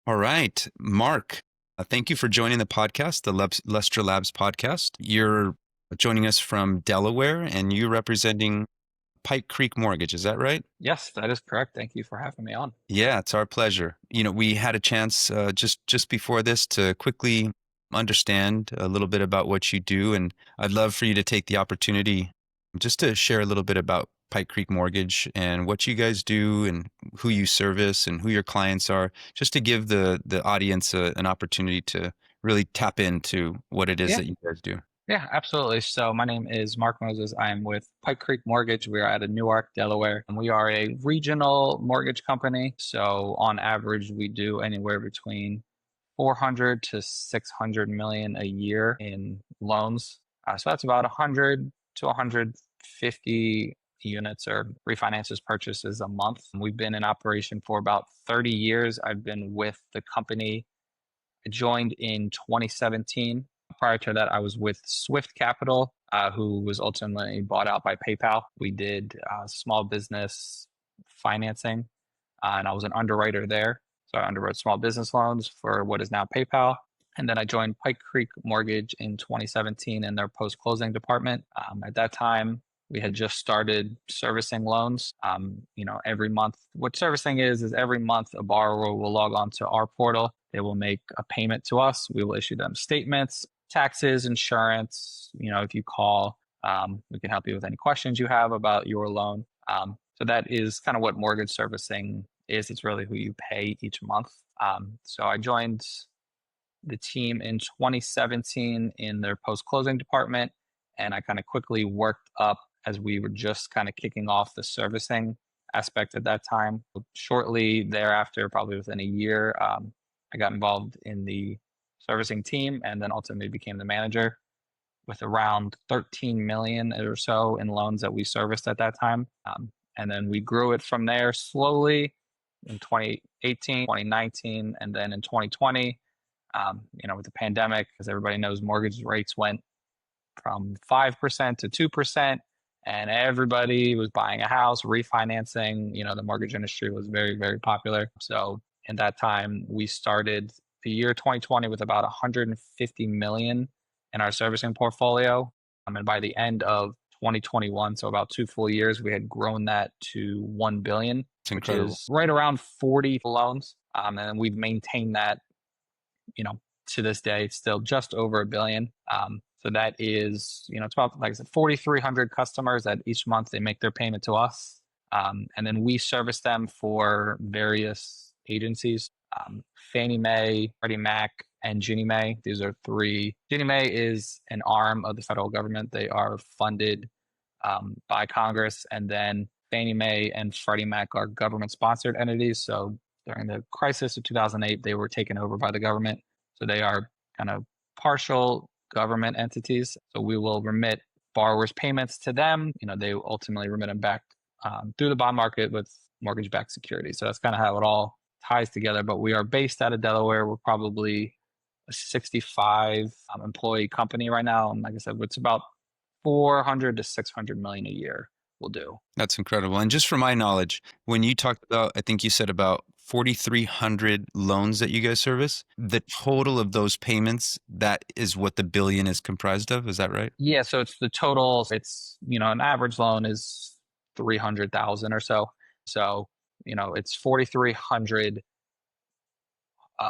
All right, Mark, thank you for joining the podcast, the Lustra Labs podcast. You're joining us from Delaware and you representing Pike Creek Mortgage. Is that right? Yes, that is correct. Thank you for having me on. Yeah, it's our pleasure. We had a chance just before this to quickly understand a little bit about what you do, and I'd love for you to take the opportunity just to share a little bit about Pike Creek Mortgage and what you guys do and who you service and who your clients are, just to give the audience an opportunity to really tap into what it is Yeah, that you guys do. yeah, absolutely. So my name is Mark Moses. I am with Pike Creek Mortgage. We are out of Newark, Delaware, and we are a regional mortgage company. So on average, we do anywhere between 400 to 600 million a year in loans. So that's about 100 to 150 units or refinances purchases a month. We've been in operation for about 30 years. I've been with the company. I joined in 2017. Prior to that, I was with Swift Capital, who was ultimately bought out by PayPal. We did small business financing, and I was an underwriter there. So I underwrote small business loans for what is now PayPal. And then I joined Pike Creek Mortgage in 2017 in their post-closing department. At that time, we had just started servicing loans. Every month, what servicing is every month a borrower will log on to our portal. They will make a payment to us. We will issue them statements, taxes, insurance. If you call, we can help you with any questions you have about your loan. So that is kind of what mortgage servicing is. It's really who you pay each month. So I joined the team in 2017 in their post-closing department, and I kind of quickly worked up as we were just kind of kicking off the servicing aspect at that time. Shortly thereafter, probably within a year, I got involved in the servicing team and then ultimately became the manager with around 13 million or so in loans that we serviced at that time. And then we grew it from there slowly in 2018, 2019, and then in 2020, with the pandemic, as everybody knows, mortgage rates went from 5% to 2%, and everybody was buying a house, refinancing. The mortgage industry was very, very popular. So in that time, we started the year 2020 with about 150 million in our servicing portfolio. And by the end of 2021, so about 2 full years, we had grown that to 1 billion, It's which incredible. is right around 40 loans. And we've maintained that, to this day. It's still just over a billion. So that is, it's about, like I said, 4,300 customers that each month they make their payment to us. And then we service them for various agencies, Fannie Mae, Freddie Mac, and Ginnie Mae. These are three. Ginnie Mae is an arm of the federal government. They are funded by Congress. And then Fannie Mae and Freddie Mac are government-sponsored entities. So during the crisis of 2008, they were taken over by the government. So they are kind of partial government entities. So we will remit borrowers' payments to them. They ultimately remit them back through the bond market with mortgage-backed securities. So that's kind of how it all ties together. But we are based out of Delaware. We're probably a 65 employee company right now. And like I said, it's about 400 to 600 million a year will do. That's incredible. And just for my knowledge, when you talked about, I think you said about 4,300 loans that you guys service, the total of those payments, that is what the billion is comprised of. Is that right? Yeah, so it's the total. It's, an average loan is 300,000 or so. So, it's 4,300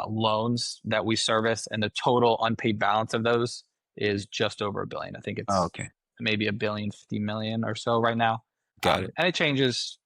loans that we service, and the total unpaid balance of those is just over a billion. I think Oh, it's okay. maybe a billion 50 million or so right now. Got it. And it changes,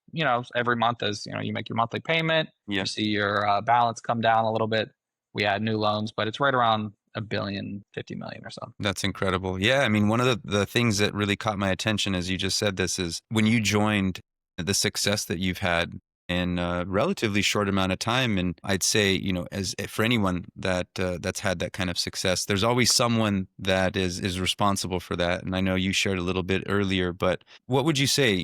every month as you make your monthly payment. Yeah. You see your balance come down a little bit. We add new loans, but it's right around a billion 50 million or so. That's incredible. Yeah. I mean, one of the things that really caught my attention as you just said this is when you joined, the success that you've had in a relatively short amount of time. And I'd say, as for anyone that that's had that kind of success, there's always someone that is responsible for that. And I know you shared a little bit earlier, but what would you say,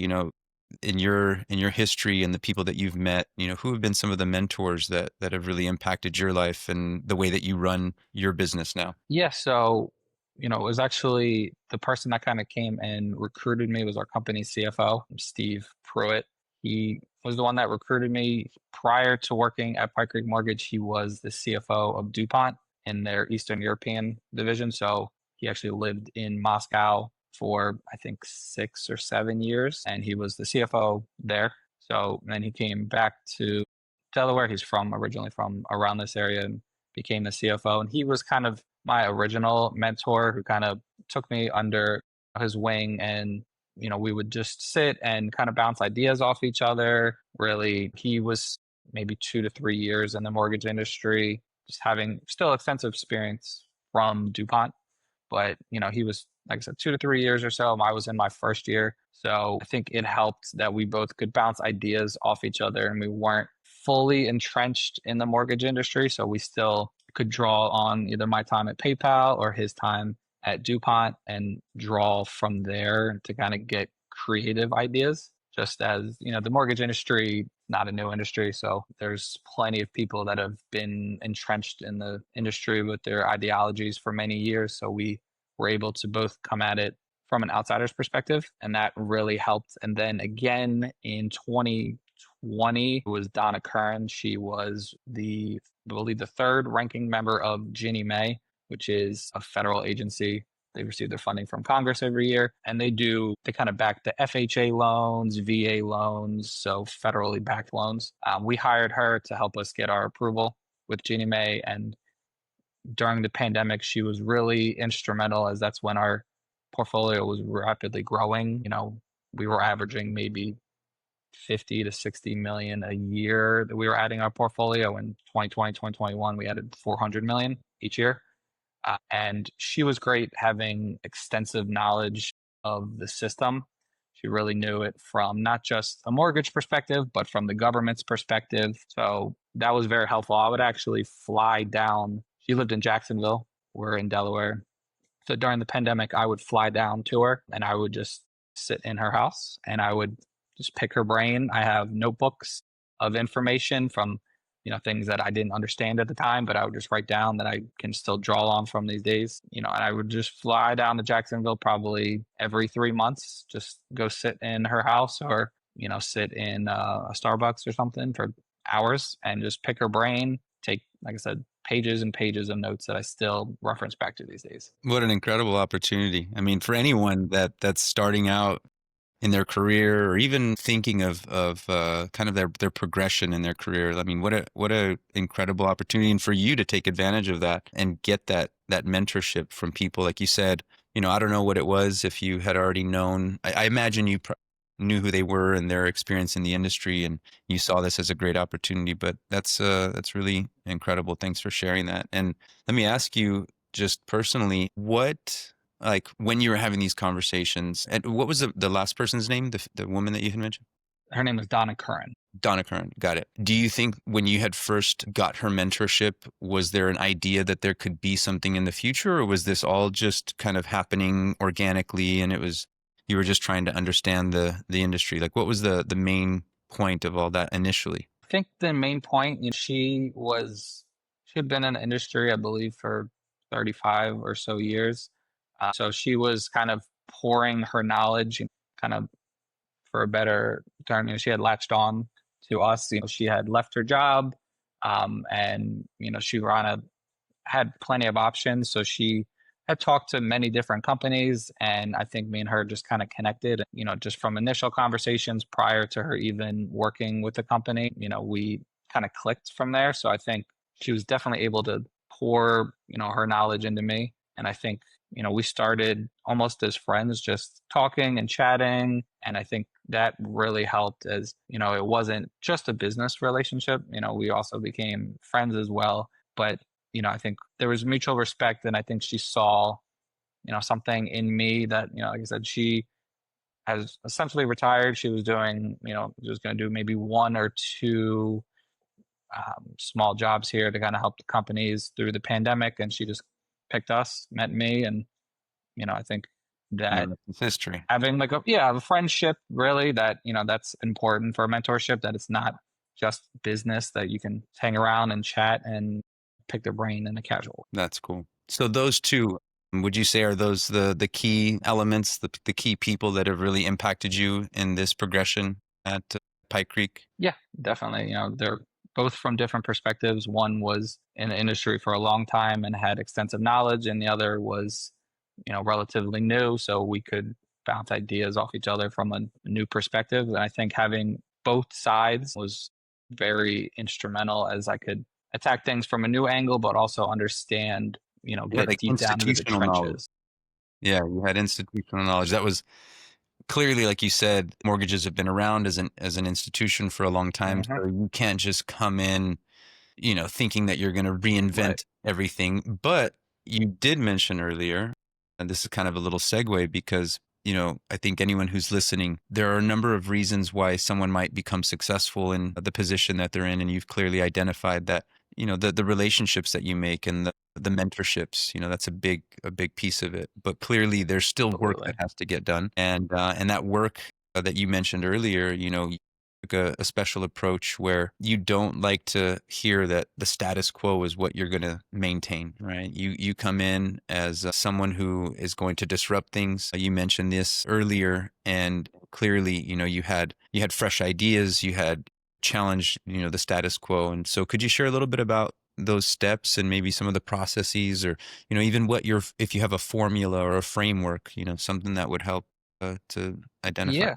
in your history and the people that you've met, who have been some of the mentors that have really impacted your life and the way that you run your business now? Yeah, so it was actually the person that kind of came and recruited me was our company CFO, Steve Pruitt. He was the one that recruited me. Prior to working at Pike Creek Mortgage, he was the CFO of DuPont in their Eastern European division. So he actually lived in Moscow for, I think, 6 or 7 years, and he was the CFO there. So then he came back to Delaware. He's from originally from around this area and became the CFO. And he was kind of my original mentor who kind of took me under his wing, and we would just sit and kind of bounce ideas off each other. Really, he was maybe 2 to 3 years in the mortgage industry, just having still extensive experience from DuPont. But, he was, like I said, 2 to 3 years or so. I was in my first year. So I think it helped that we both could bounce ideas off each other and we weren't fully entrenched in the mortgage industry. So we still could draw on either my time at PayPal or his time at DuPont and draw from there to kind of get creative ideas. Just as, the mortgage industry, not a new industry. So there's plenty of people that have been entrenched in the industry with their ideologies for many years. So we were able to both come at it from an outsider's perspective, and that really helped. And then again in 2020 it was Donna Curran. She was I believe, the third ranking member of Ginnie Mae, which is a federal agency. They receive their funding from Congress every year, and they kind of back the FHA loans, VA loans, so federally backed loans. We hired her to help us get our approval with Ginnie Mae, and during the pandemic, she was really instrumental, as that's when our portfolio was rapidly growing. We were averaging maybe 50 to 60 million a year that we were adding our portfolio. In 2020, 2021, we added 400 million each year. And she was great, having extensive knowledge of the system. She really knew it from not just a mortgage perspective, but from the government's perspective. So that was very helpful. I would actually fly down. She lived in Jacksonville. We're in Delaware. So during the pandemic, I would fly down to her and I would just sit in her house and I would just pick her brain. I have notebooks of information from things that I didn't understand at the time, but I would just write down that I can still draw on from these days. And I would just fly down to Jacksonville probably every 3 months, just go sit in her house or, sit in a Starbucks or something for hours and just pick her brain, take, like I said, pages and pages of notes that I still reference back to these days. What an incredible opportunity. I mean, for anyone that's starting out in their career or even thinking of kind of their progression in their career. I mean, what a incredible opportunity, and for you to take advantage of that and get that mentorship from people like you said. I don't know what it was if you had already known. I imagine you knew who they were and their experience in the industry, and you saw this as a great opportunity. But that's really incredible. Thanks for sharing that. And let me ask you, just personally, what, like, when you were having these conversations, and what was the last person's name, the woman that you had mentioned? Her name is Donna Curran. Donna Kern, got it. Do you think when you had first got her mentorship, was there an idea that there could be something in the future, or was this all just kind of happening organically and you were just trying to understand the industry? Like, what was the main point of all that initially? I think the main point, she had been in the industry, I believe, for 35 or so years. So she was kind of pouring her knowledge, kind of, for a better term, she had latched on to us. She had left her job, and she had plenty of options. So she had talked to many different companies, and I think me and her just kind of connected. Just from initial conversations prior to her even working with the company, we kind of clicked from there. So I think she was definitely able to pour her knowledge into me, and I think we started almost as friends, just talking and chatting. And I think that really helped, as it wasn't just a business relationship. We also became friends as well. But I think there was mutual respect, and I think she saw something in me that, like I said, she has essentially retired. She was doing, she was going to do maybe one or two small jobs here to kind of help the companies through the pandemic, and she just picked us, met me, and I think that It's history. having like a friendship, really, that that's important for mentorship, that it's not just business, that you can hang around and chat and pick their brain in a casual. That's cool. So those two, would you say, are those the key elements, the key people that have really impacted you in this progression at Pike Creek? Yeah, definitely. They're both from different perspectives. One was in the industry for a long time and had extensive knowledge, and the other was, relatively new. So we could bounce ideas off each other from a new perspective. And I think having both sides was very instrumental as I could attack things from a new angle, but also understand, You had get like deep down into the institutional knowledge. trenches. Yeah, you had institutional knowledge. That was clearly, like you said, mortgages have been around as an institution for a long time. Hmm. So you can't just come in, thinking that you're going to Right. reinvent everything. But you did mention earlier, and this is kind of a little segue because, I think anyone who's listening, there are a number of reasons why someone might become successful in the position that they're in. And you've clearly identified that, the relationships that you make and the mentorships, that's a big piece of it. But clearly there's still work that Absolutely. has to get done. And that work that you mentioned earlier, took a special approach where you don't like to hear that the status quo is what you're going to maintain, right? You come in as someone who is going to disrupt things. You mentioned this earlier, and clearly, you had fresh ideas, you had challenged, the status quo. And so, could you share a little bit about those steps and maybe some of the processes, or even what your if you have a formula or a framework, something that would help to identify. Yeah.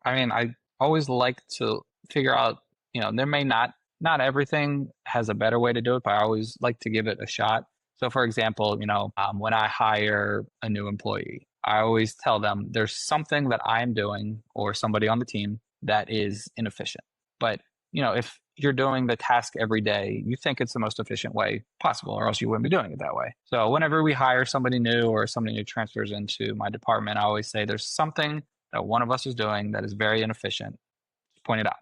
I mean, I always like to figure out, there may not everything has a better way to do it, but I always like to give it a shot. So for example, when I hire a new employee, I always tell them there's something that I'm doing or somebody on the team that is inefficient. But, if you're doing the task every day, you think it's the most efficient way possible, or else you wouldn't be doing it that way. So whenever we hire somebody new or somebody new transfers into my department, I always say there's something that one of us is doing that is very inefficient. Point it out.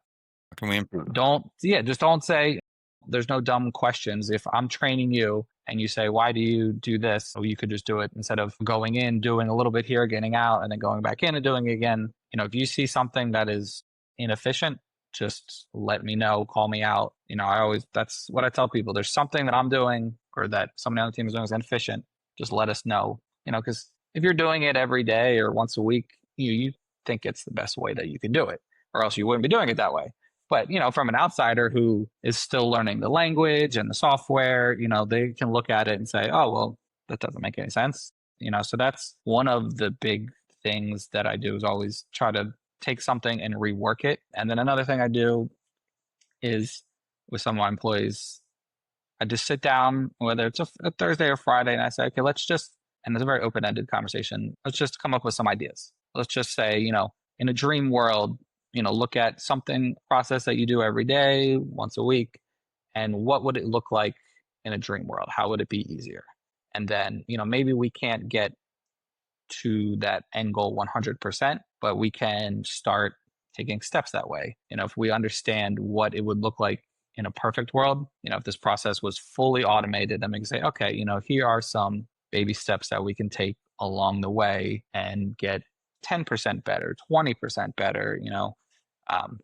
How can we improve? Just don't say there's no dumb questions. If I'm training you and you say, why do you do this? So you could just do it instead of going in, doing a little bit here, getting out, and then going back in and doing it again. If you see something that is inefficient, just let me know, call me out. That's what I tell people. There's something that I'm doing or that somebody on the team is doing is inefficient. Just let us know, because if you're doing it every day or once a week, you think it's the best way that you can do it, or else you wouldn't be doing it that way. But, from an outsider who is still learning the language and the software, they can look at it and say, oh, well, that doesn't make any sense. So that's one of the big things that I do is always try to take something and rework it. And then another thing I do is with some of my employees, I just sit down, whether it's a Thursday or Friday, and I say, okay, and it's a very open ended conversation. Let's just come up with some ideas. Let's just say, in a dream world, look at something process that you do every day, once a week, and what would it look like in a dream world? How would it be easier? And then, maybe we can't get to that end goal 100%, but we can start taking steps that way. If we understand what it would look like in a perfect world, if this process was fully automated, then we can say, okay, here are some baby steps that we can take along the way and get 10% better, 20% better. Um,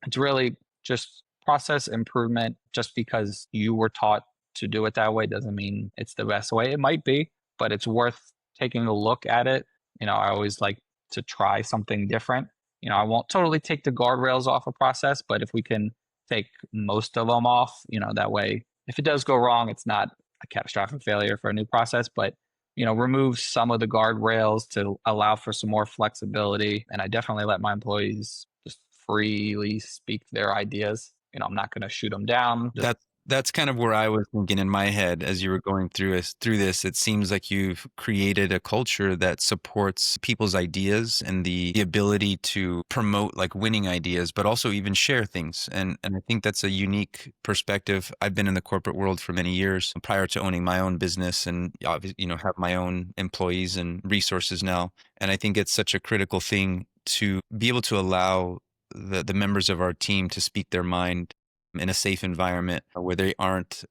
it's really just process improvement. Just because you were taught to do it that way doesn't mean it's the best way. It might be, but it's worth taking a look at it. I always like to try something different. I won't totally take the guardrails off a process, but if we can take most of them off, that way, if it does go wrong, it's not a catastrophic failure for a new process, but remove some of the guardrails to allow for some more flexibility. And I definitely let my employees just freely speak their ideas. I'm not going to shoot them down. Just That's kind of where I was thinking in my head as you were going through this. It seems like you've created a culture that supports people's ideas and the ability to promote like winning ideas, but also even share things. And I think that's a unique perspective. I've been in the corporate world for many years prior to owning my own business, and obviously, have my own employees and resources now. And I think it's such a critical thing to be able to allow the members of our team to speak their mind in a safe environment where they aren't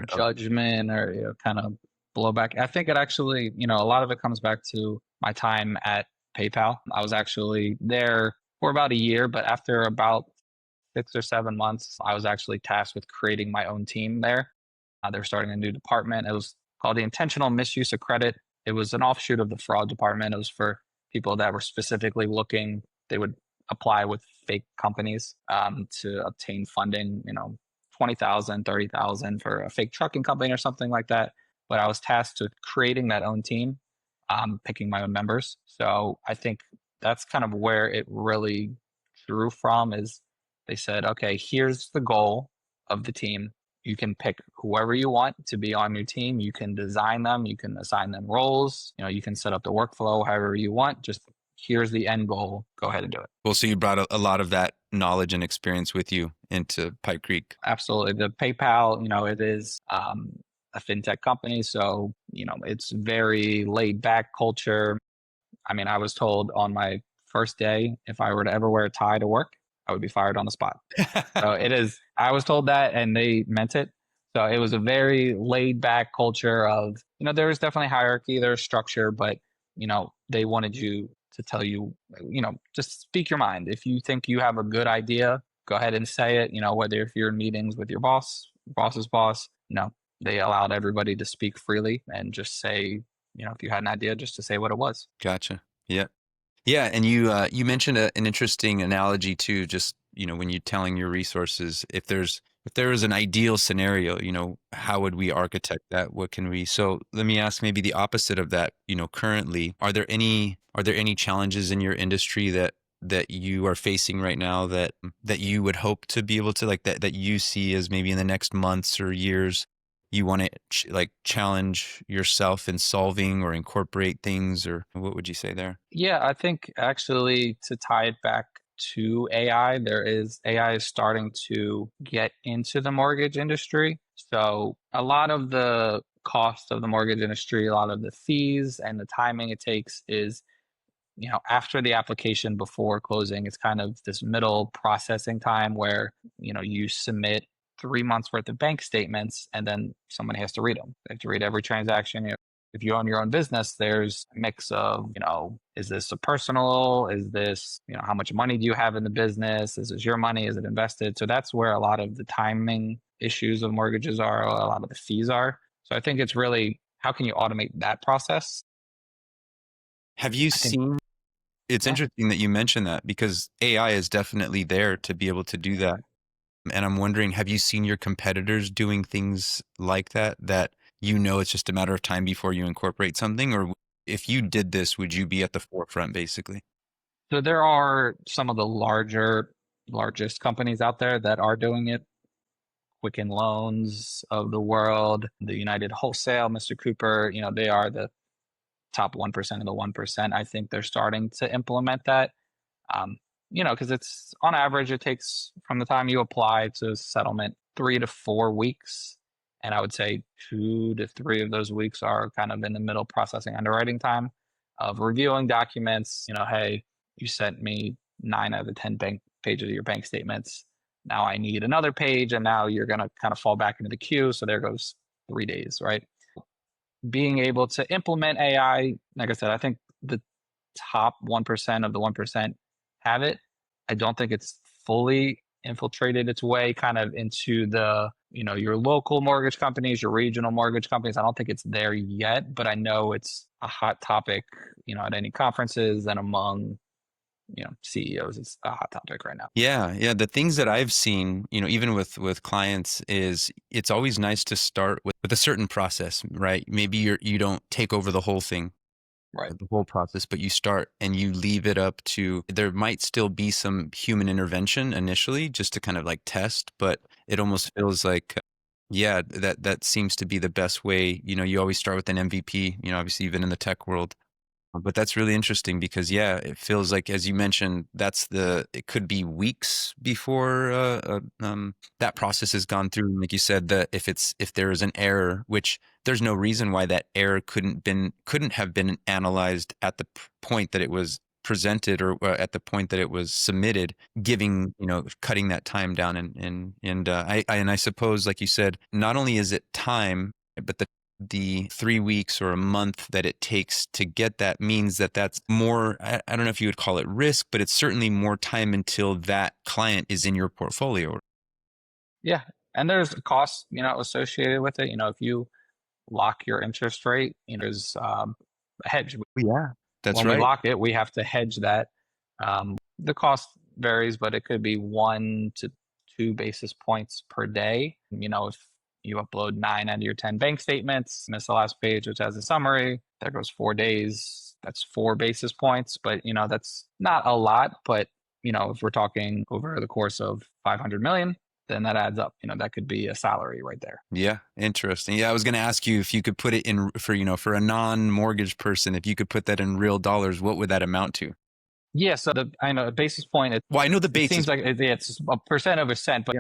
judgment or kind of blowback. I think it actually, a lot of it comes back to my time at PayPal. I was actually there for about a year, but after about 6 or 7 months, I was actually tasked with creating my own team there. They're starting a new department. It was called the Intentional Misuse of Credit. It was an offshoot of the fraud department. It was for people that were specifically looking they would apply with fake companies to obtain funding, 20,000, 30,000 for a fake trucking company or something like that. But I was tasked with creating that own team, picking my own members. So I think that's kind of where it really drew from is they said, okay, here's the goal of the team. You can pick whoever you want to be on your team. You can design them. You can assign them roles. You can set up the workflow however you want. Just here's the end goal. Go ahead and do it. Well, so you brought a lot of that knowledge and experience with you into Pike Creek. Absolutely. The PayPal, it is a fintech company. So, it's very laid back culture. I mean, I was told on my first day, if I were to ever wear a tie to work, I would be fired on the spot. So it is, I was told that and they meant it. So it was a very laid back culture of, there was definitely hierarchy, there's structure, but, they wanted you to tell you, just speak your mind. If you think you have a good idea, go ahead and say it, whether if you're in meetings with your boss's boss, they allowed everybody to speak freely and just say, if you had an idea, just to say what it was. Gotcha. Yeah. Yeah, and you mentioned an interesting analogy too. Just when you're telling your resources, if there is an ideal scenario, how would we architect that? What can we? So let me ask maybe the opposite of that. Currently, are there any challenges in your industry that you are facing right now that you would hope to be able to that you see as maybe in the next months or years you want to challenge yourself in solving or incorporate things, or what would you say there? Yeah, I think actually to tie it back to AI, AI is starting to get into the mortgage industry. So a lot of the cost of the mortgage industry, a lot of the fees and the timing it takes is, after the application before closing, it's kind of this middle processing time where, you submit 3 months worth of bank statements and then somebody has to read them. They have to read every transaction. If you own your own business, there's a mix of, is this a personal? Is this, how much money do you have in the business? Is this your money? Is it invested? So that's where a lot of the timing issues of mortgages are, a lot of the fees are. So I think it's really, how can you automate that process? Have you I think, seen? It's yeah. interesting that you mentioned that because AI is definitely there to be able to do that. And I'm wondering, have you seen your competitors doing things like that it's just a matter of time before you incorporate something? Or if you did this, would you be at the forefront, basically? So there are some of the largest companies out there that are doing it. Quicken Loans of the world, the United Wholesale, Mr. Cooper, they are the top 1% of the 1%. I think they're starting to implement that. Um, because it's on average, it takes from the time you apply to settlement 3 to 4 weeks. And I would say 2 to 3 of those weeks are kind of in the middle processing underwriting time of reviewing documents. Hey, you sent me 9 out of the 10 bank pages of your bank statements. Now I need another page, and now you're going to kind of fall back into the queue. So there goes 3 days, right? Being able to implement AI, like I said, I think the top 1% of the 1% have it. I don't think it's fully infiltrated its way kind of into your local mortgage companies, your regional mortgage companies. I don't think it's there yet, but I know it's a hot topic, at any conferences and among, CEOs. It's a hot topic right now. Yeah, yeah. The things that I've seen, even with clients, is it's always nice to start with a certain process, right? Maybe you don't take over the whole thing, Right. the whole process, but you start and you leave it up to, there might still be some human intervention initially just to kind of like test, but it almost feels like, yeah, that seems to be the best way. You always start with an MVP, obviously even in the tech world. But that's really interesting because, yeah, it feels like, as you mentioned, it could be weeks before that process has gone through. Like you said, that if there is an error, which there's no reason why that error couldn't have been analyzed at the point that it was presented or at the point that it was submitted, cutting that time down. And I suppose, like you said, not only is it time, but the 3 weeks or a month that it takes to get that means that's more, I don't know if you would call it risk, but it's certainly more time until that client is in your portfolio. Yeah. And there's costs, associated with it. If you lock your interest rate, there's a hedge. Yeah, that's When we right. lock it, we have to hedge that. The cost varies, but it could be 1 to 2 basis points per day. If you upload 9 out of your 10 bank statements, miss the last page, which has a summary, that goes 4 days. That's 4 basis points, but that's not a lot. But if we're talking over the course of 500 million, then that adds up. That could be a salary right there. Yeah, interesting. Yeah, I was going to ask you if you could put it in for, for a non-mortgage person, if you could put that in real dollars, what would that amount to? Yeah, so I know a basis point. Well, I know the It basis. seems like it's a percent of a cent, but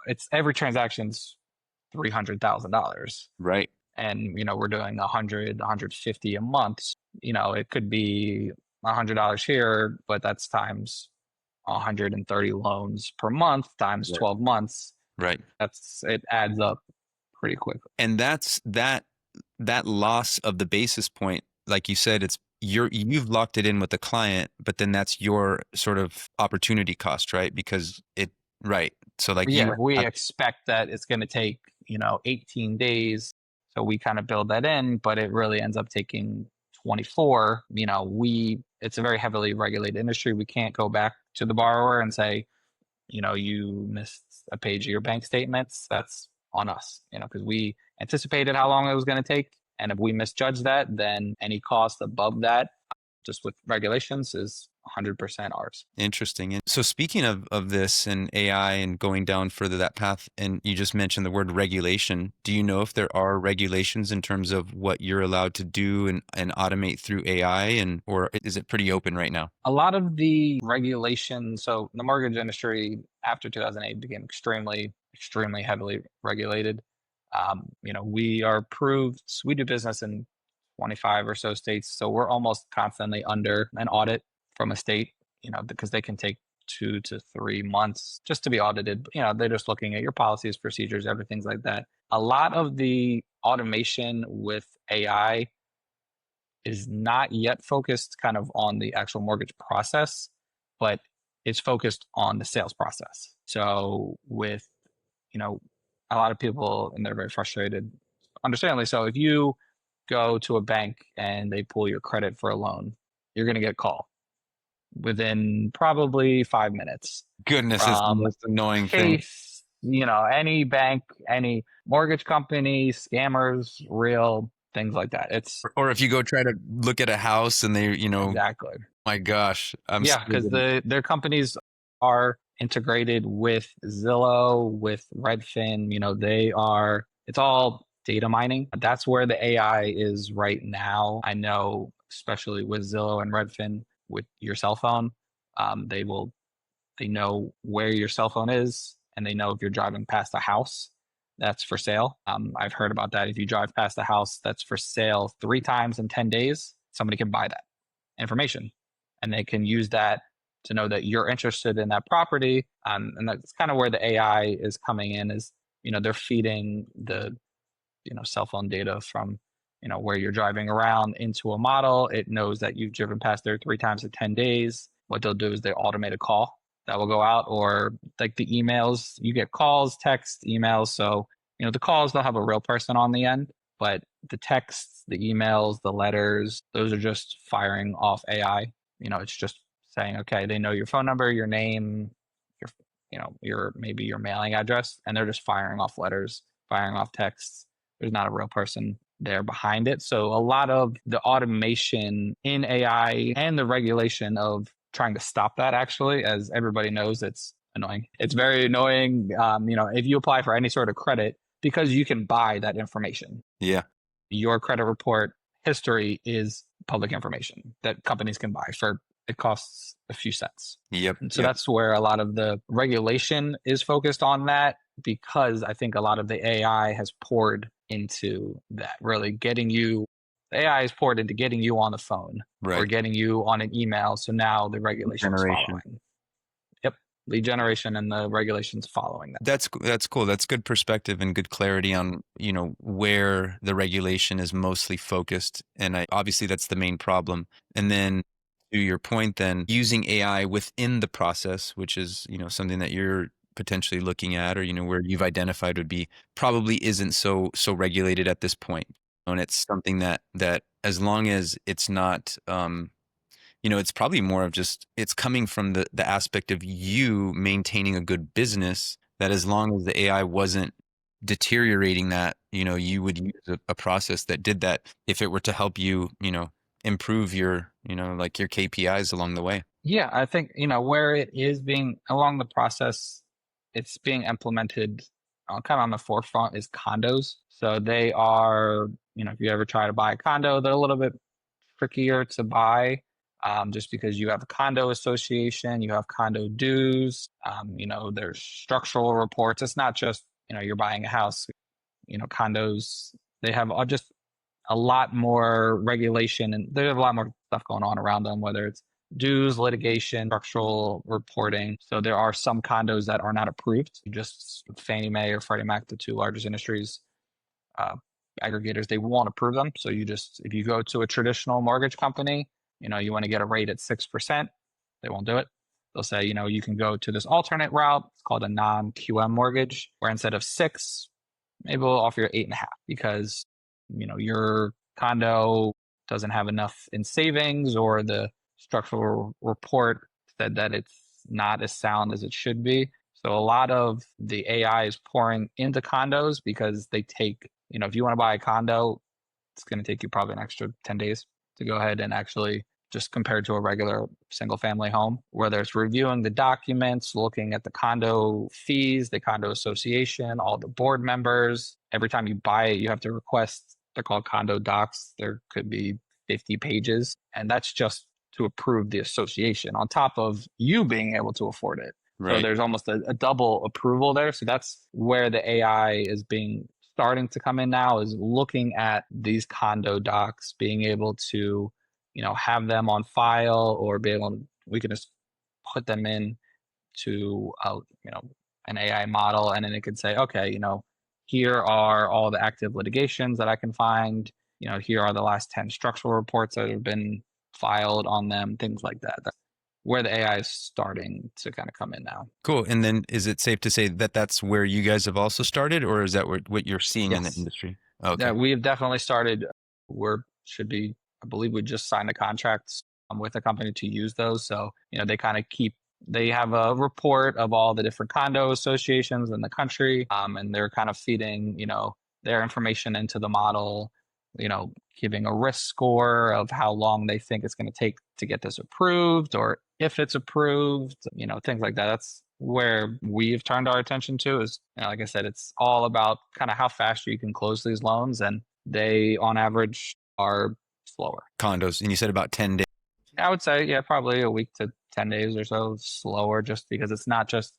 it's every transaction's $300,000, Right. and we're doing 150 a month. It could be $100 here, but that's times 130 loans per month times Right. 12 months. Right. It adds up pretty quickly. And that's that loss of the basis point, like you said, you've locked it in with the client, but then that's your sort of opportunity cost, right? Because right. So like Yeah, you we have, expect that it's going to take 18 days, so we kind of build that in, but it really ends up taking 24. It's a very heavily regulated industry. We can't go back to the borrower and say, you missed a page of your bank statements. That's on us, because we anticipated how long it was going to take. And if we misjudge that, then any cost above that, just with regulations, is 100% ours. interesting. And so speaking of this and AI and going down further that path, and you just mentioned the word regulation. Do you know if there are regulations in terms of what you're allowed to do and automate through AI, or is it pretty open right now? A lot of the regulations, so the mortgage industry after 2008 became extremely, extremely heavily regulated. We are approved, we do business in 25 or so states. So we're almost constantly under an audit from a state, because they can take 2 to 3 months just to be audited. They're just looking at your policies, procedures, everything like that. A lot of the automation with AI is not yet focused kind of on the actual mortgage process, but it's focused on the sales process. So with, a lot of people, and they're very frustrated, understandably so, if you go to a bank and they pull your credit for a loan, you're going to get a call within probably 5 minutes Goodness, it's the from most annoying thing. Chase, any bank, any mortgage company, scammers, real things like that. It's Or if you go try to look at a house and they, exactly. my gosh, I'm Yeah, sorry. because their companies are integrated with Zillow, with Redfin. It's all data mining. That's where the AI is right now. I know, especially with Zillow and Redfin, with your cell phone, they know where your cell phone is, and they know if you're driving past a house that's for sale. I've heard about that. If you drive past a house that's for sale 3 times in 10 days, somebody can buy that information, and they can use that to know that you're interested in that property. And that's kind of where the AI is coming in, is they're feeding the cell phone data from where you're driving around into a model. It knows that you've driven past there 3 times in 10 days. What they'll do is they automate a call that will go out, or like the emails, you get calls, text, emails. So the calls, they'll have a real person on the end, but the texts, the emails, the letters, those are just firing off AI. It's just saying, okay, they know your phone number, your name, your maybe your mailing address, and they're just firing off letters, firing off texts. There's not a real person there behind it. So a lot of the automation in AI and the regulation of trying to stop that, actually, as everybody knows, it's annoying. It's very annoying. If you apply for any sort of credit, because you can buy that information. Yeah. Your credit report history is public information that companies can buy for, it costs a few cents. Yep. And so Yep. that's where a lot of the regulation is focused on that, because I think a lot of the AI has poured into that, really the AI is poured into getting you on the phone or Right. getting you on an email. So now the regulation's Generation. following. Yep. Lead generation and the regulations following that. That's cool. That's good perspective and good clarity on, where the regulation is mostly focused. And obviously that's the main problem. And then to your point, then using AI within the process, which is, something that you're potentially looking at, or, where you've identified would be probably isn't so regulated at this point. And it's something that as long as it's not, it's probably more of just it's coming from the aspect of you maintaining a good business that as long as the AI wasn't deteriorating that, you would use a process that did that if it were to help you, improve your, like your KPIs along the way. Yeah, I think, where it is being along the process, it's being implemented kind of on the forefront is condos. So they are, if you ever try to buy a condo, they're a little bit trickier to buy, just because you have a condo association, you have condo dues, there's structural reports. It's not just, you're buying a house, condos, they have just a lot more regulation and there's a lot more stuff going on around them, whether it's dues, litigation, structural reporting. So there are some condos that are not approved. Just Fannie Mae or Freddie Mac, the two largest industries uh, aggregators, they won't approve them. So if you go to a traditional mortgage company, you want to get a rate at 6%, they won't do it. They'll say, you can go to this alternate route. It's called a non-QM mortgage, where instead of six, maybe we'll offer you 8.5 because your condo doesn't have enough in savings, or the structural report said that it's not as sound as it should be. So a lot of the AI is pouring into condos because they take, if you want to buy a condo, it's going to take you probably an extra 10 days to go ahead and actually just compared to a regular single family home, whether it's reviewing the documents, looking at the condo fees, the condo association, all the board members. Every time you buy it, you have to request, they're called condo docs. There could be 50 pages, and that's just to approve the association on top of you being able to afford it. So Right. there's almost a double approval there. So that's where the AI is being starting to come in now, is looking at these condo docs, being able to, have them on file, or be able to, we can just put them in to, an AI model, and then it could say, okay, here are all the active litigations that I can find. Here are the last 10 structural reports that have been filed on them, things like that. That's where the AI is starting to kind of come in now. Cool. And then is it safe to say that that's where you guys have also started, or is that what you're seeing in the Yes. industry? Yeah, Okay. we have definitely started. I believe we just signed a contract with a company to use those. So, they kind of they have a report of all the different condo associations in the country. And they're kind of feeding, their information into the model, giving a risk score of how long they think it's going to take to get this approved, or if it's approved, things like that. That's where we've turned our attention to is, like I said, it's all about kind of how fast you can close these loans. And they, on average, are slower. Condos. And you said about 10 days. I would say, yeah, probably a week to 10 days or so slower, just because it's not just,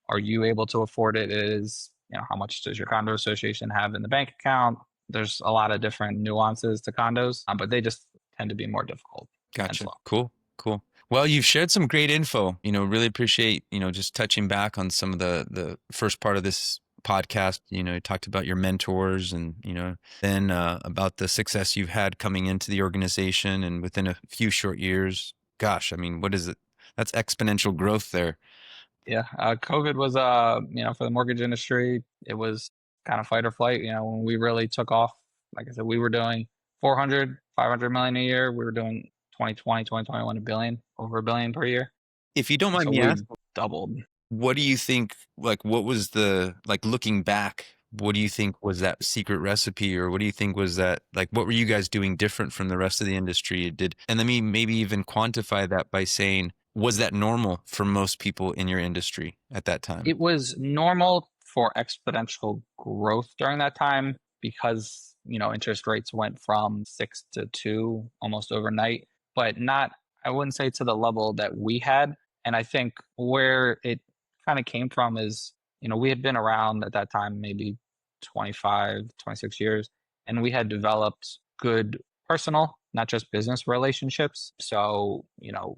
are you able to afford it? It is, how much does your condo association have in the bank account? There's a lot of different nuances to condos, but they just tend to be more difficult and Gotcha. slow. Cool. Cool. Well, you've shared some great info. Really appreciate, just touching back on some of the first part of this podcast. You talked about your mentors and, then about the success you've had coming into the organization and within a few short years. Gosh, I mean, what is it? That's exponential growth there. Yeah, COVID was, for the mortgage industry, it was kind of fight or flight. When we really took off, like I said, we were doing 400, 500 million a year. We were doing 2020, 2021, a billion, over a billion per year. If you don't And mind so me we asking, doubled. what do you think, like, what was like looking back, what do you think was that secret recipe, or what do you think was that, like, what were you guys doing different from the rest of the industry? And let me maybe even quantify that by saying, was that normal for most people in your industry at that time? It was normal for exponential growth during that time because, interest rates went from 6 to 2 almost overnight, but not, I wouldn't say to the level that we had. And I think where it kind of came from is, we had been around at that time, maybe 25, 26 years, and we had developed good personal, not just business relationships. So,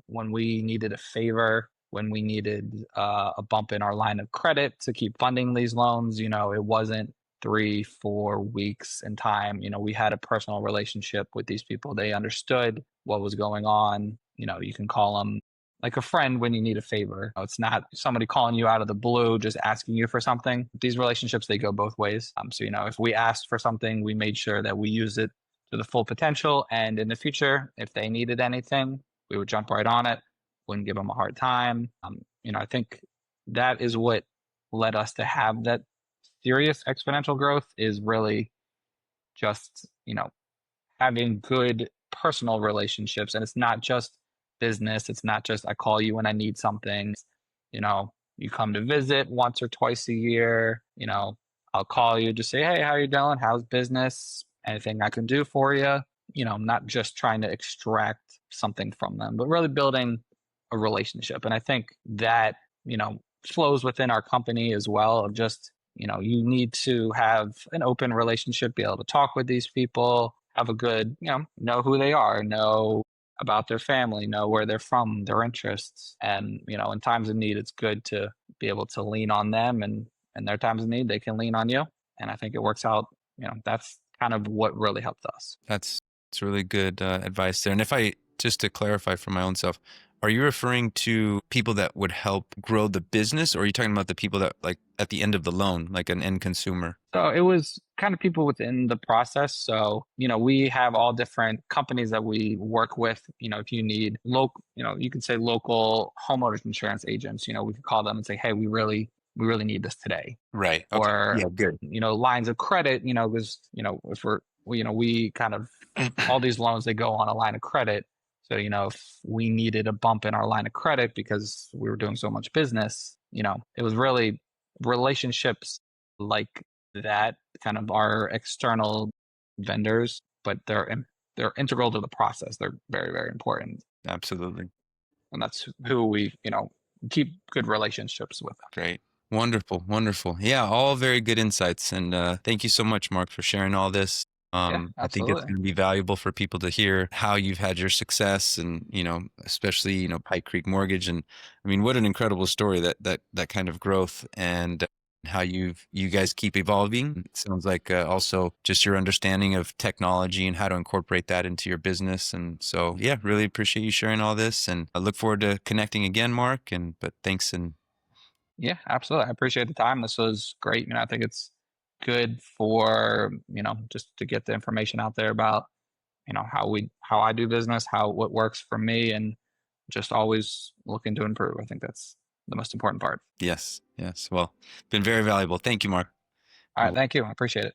when we needed a favor, when we needed a bump in our line of credit to keep funding these loans, it wasn't 3, 4 weeks in time. We had a personal relationship with these people. They understood what was going on. You can call them like a friend when you need a favor. It's not somebody calling you out of the blue, just asking you for something. These relationships, they go both ways. So, if we asked for something, we made sure that we used it to the full potential. And in the future, if they needed anything, we would jump right on it, wouldn't give them a hard time. I think that is what led us to have that serious exponential growth is really just, having good personal relationships. And it's not just business. It's not just I call you when I need something. You come to visit once or twice a year. I'll call you, just say, hey, how you doing? How's business? Anything I can do for you? Not just trying to extract something from them, but really building a relationship. And I think that, flows within our company as well of just, you need to have an open relationship, be able to talk with these people, have a good, know who they are, know about their family, know where they're from, their interests. And, in times of need, it's good to be able to lean on them, and in their times of need, they can lean on you. And I think it works out, that's kind of what really helped us. That's really good advice there. And if I just to clarify for my own self, are you referring to people that would help grow the business, or are you talking about the people that like at the end of the loan, like an end consumer? So it was kind of people within the process. So, we have all different companies that we work with. If you need local, you could say local homeowners insurance agents, we could call them and say, hey, we really need this today. Right. Okay. Or, Yeah, good. lines of credit, because, if we kind of, all these loans, they go on a line of credit. So, if we needed a bump in our line of credit because we were doing so much business, it was really relationships like that, kind of our external vendors, but they're integral to the process. They're very, very important. Absolutely. And that's who we, keep good relationships with. Great. Wonderful. Wonderful. Yeah, all very good insights. And thank you so much, Mark, for sharing all this. Yeah, I think it's absolutely. going to be valuable for people to hear how you've had your success and, especially, Pike Creek Mortgage. And I mean, what an incredible story that kind of growth and how you guys keep evolving. It sounds like also just your understanding of technology and how to incorporate that into your business. And so, yeah, really appreciate you sharing all this and I look forward to connecting again, Mark. But thanks and Yeah, absolutely. I appreciate the time. This was great. I think it's good for, just to get the information out there about, how I do business, what works for me, and just always looking to improve. I think that's the most important part. yes, yes. Well, been very valuable. Thank you, Mark. All right. Thank you. I appreciate it.